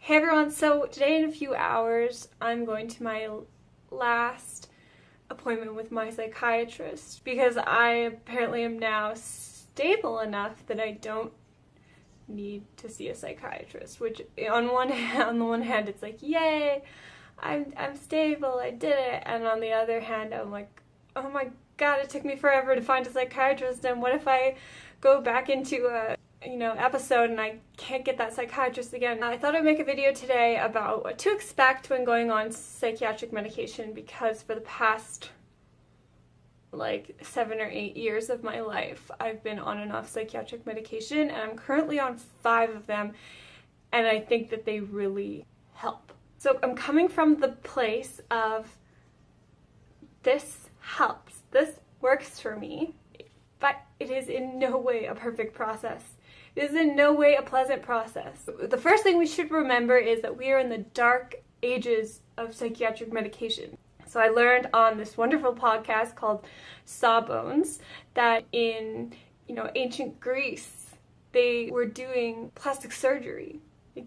Hey everyone, so today in a few hours I'm going to my last appointment with my psychiatrist because I apparently am now stable enough that I don't need to see a psychiatrist, which on the one hand it's like, yay, I'm stable, I did it, and on the other hand I'm like, oh my god, it took me forever to find a psychiatrist, and what if I go back into a episode and I can't get that psychiatrist again. I thought I'd make a video today about what to expect when going on psychiatric medication, because for the past 7 or 8 years of my life I've been on and off psychiatric medication, and I'm currently on 5 of them, and I think that they really help. So I'm coming from the place of this helps, this works for me, but it is in no way a perfect process. It is in no way a pleasant process. The first thing we should remember is that we are in the dark ages of psychiatric medication. So I learned on this wonderful podcast called Sawbones that in ancient Greece they were doing plastic surgery.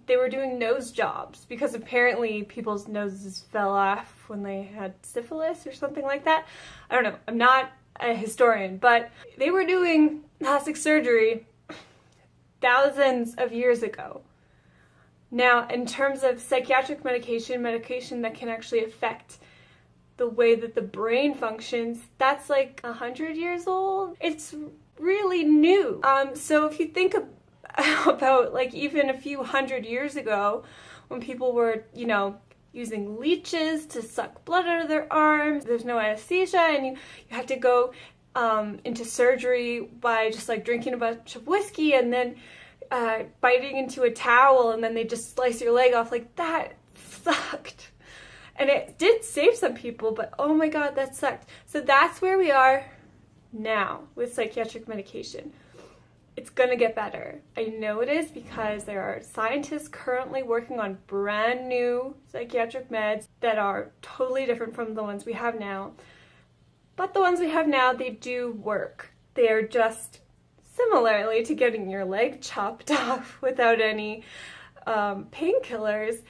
They were doing nose jobs because apparently people's noses fell off when they had syphilis or something like that. I don't know. I'm not a historian, but they were doing plastic surgery thousands of years ago. Now, in terms of psychiatric medication that can actually affect the way that the brain functions, that's like 100 years old. It's really new. So if you think about even a few hundred years ago, when people were, using leeches to suck blood out of their arms, there's no anesthesia, and you have to go into surgery by just drinking a bunch of whiskey and then biting into a towel, and then they just slice your leg off. That sucked. And it did save some people, but oh my god, that sucked. So that's where we are now with psychiatric medication. It's gonna get better. I know it is, because there are scientists currently working on brand new psychiatric meds that are totally different from the ones we have now. But the ones we have now, they do work. They are just similarly to getting your leg chopped off without any painkillers.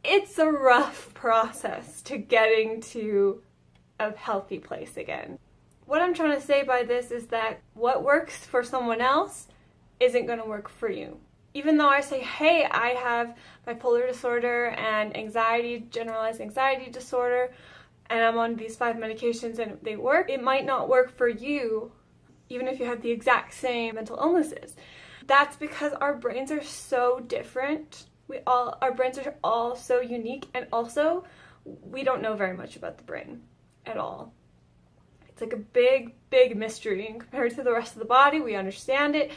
It's a rough process to getting to a healthy place again. What I'm trying to say by this is that what works for someone else isn't going to work for you. Even though I say, hey, I have bipolar disorder and anxiety, generalized anxiety disorder, and I'm on these 5 medications and they work, it might not work for you, even if you have the exact same mental illnesses. That's because our brains are so different. Our brains are all so unique, and also we don't know very much about the brain at all. It's like a big, big mystery, and compared to the rest of the body, we understand it.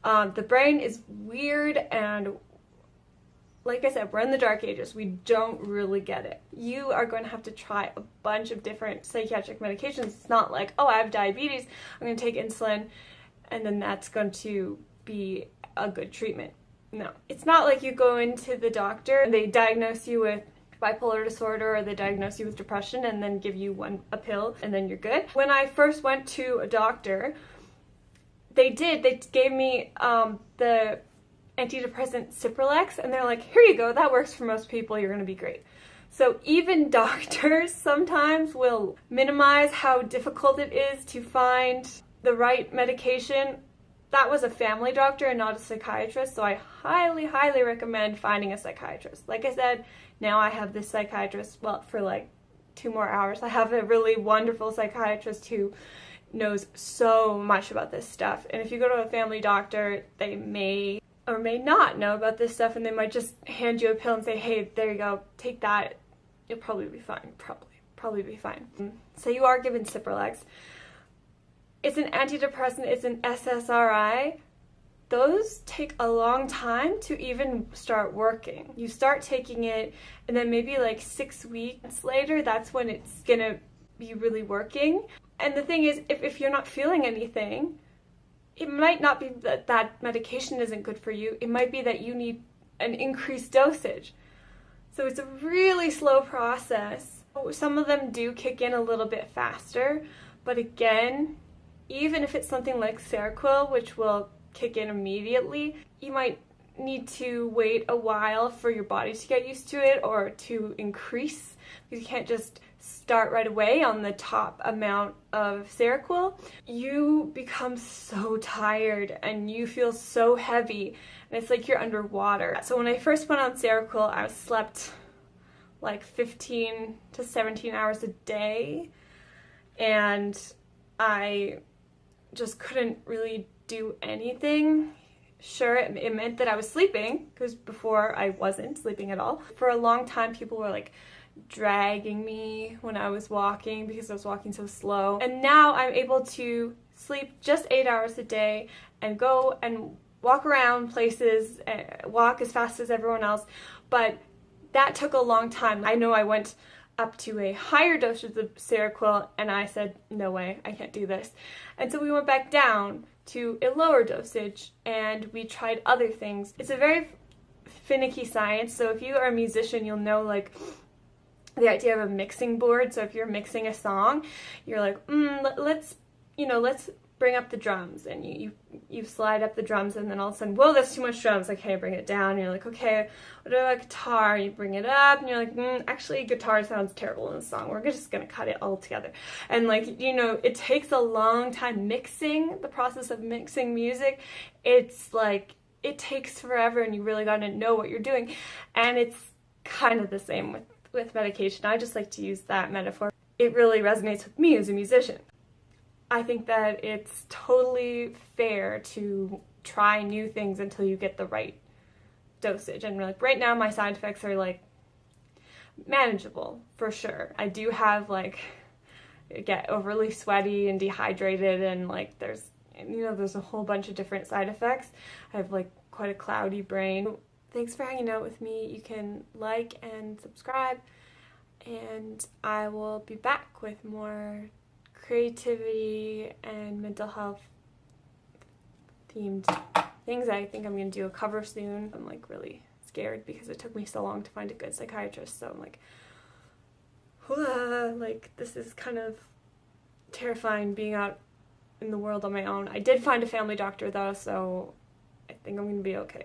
The brain is weird, and like I said, we're in the dark ages. We don't really get it. You are going to have to try a bunch of different psychiatric medications. It's not like, oh, I have diabetes, I'm going to take insulin, and then that's going to be a good treatment. No. It's not like you go into the doctor and they diagnose you with bipolar disorder, or they diagnose you with depression and then give you a pill and then you're good. When I first went to a doctor, they gave me the antidepressant Cipralex, and they're like, here you go, that works for most people, you're going to be great. So even doctors sometimes will minimize how difficult it is to find the right medication. That was a family doctor and not a psychiatrist, so I highly, highly recommend finding a psychiatrist. Like I said, now I have this psychiatrist, for 2 more hours. I have a really wonderful psychiatrist who knows so much about this stuff. And if you go to a family doctor, they may or may not know about this stuff, and they might just hand you a pill and say, hey, there you go, take that, you'll probably be fine. Probably be fine. So you are given Cipralex. It's an antidepressant, it's an SSRI. Those take a long time to even start working. You start taking it, and then maybe 6 weeks later, that's when it's gonna be really working. And the thing is, if you're not feeling anything, it might not be that medication isn't good for you. It might be that you need an increased dosage. So it's a really slow process. Some of them do kick in a little bit faster, but again, even if it's something like Seroquel, which will kick in immediately, you might need to wait a while for your body to get used to it or to increase, because you can't just start right away on the top amount of Seroquel. You become so tired and you feel so heavy and it's like you're underwater. So when I first went on Seroquel, I slept like 15 to 17 hours a day, and I just couldn't really do anything. Sure, it meant that I was sleeping, because before I wasn't sleeping at all. For a long time, people were like dragging me when I was walking because I was walking so slow. And now I'm able to sleep just 8 hours a day and go and walk around places, walk as fast as everyone else. But that took a long time. I know I went up to a higher dosage of Seroquel and I said, no way, I can't do this. And so we went back down to a lower dosage and we tried other things. It's a very finicky science. So if you are a musician, you'll know like the idea of a mixing board. So if you're mixing a song, you're like, let's bring up the drums, and you slide up the drums, and then all of a sudden, whoa, that's too much drums. Okay, bring it down. And you're like, okay, what about guitar? You bring it up, and you're like, actually, guitar sounds terrible in the song. We're just gonna cut it all together. And like, it takes a long time mixing. The process of mixing music, it's like it takes forever, and you really gotta know what you're doing. And it's kind of the same with medication. I just like to use that metaphor. It really resonates with me as a musician. I think that it's totally fair to try new things until you get the right dosage. And like right now my side effects are like manageable for sure. I do have like, get overly sweaty and dehydrated, and like there's a whole bunch of different side effects. I have like quite a cloudy brain. Thanks for hanging out with me. You can like and subscribe, and I will be back with more creativity and mental health themed things. I think I'm going to do a cover soon. I'm like really scared because it took me so long to find a good psychiatrist, so I'm like, like this is kind of terrifying being out in the world on my own. I did find a family doctor though, so I think I'm going to be okay.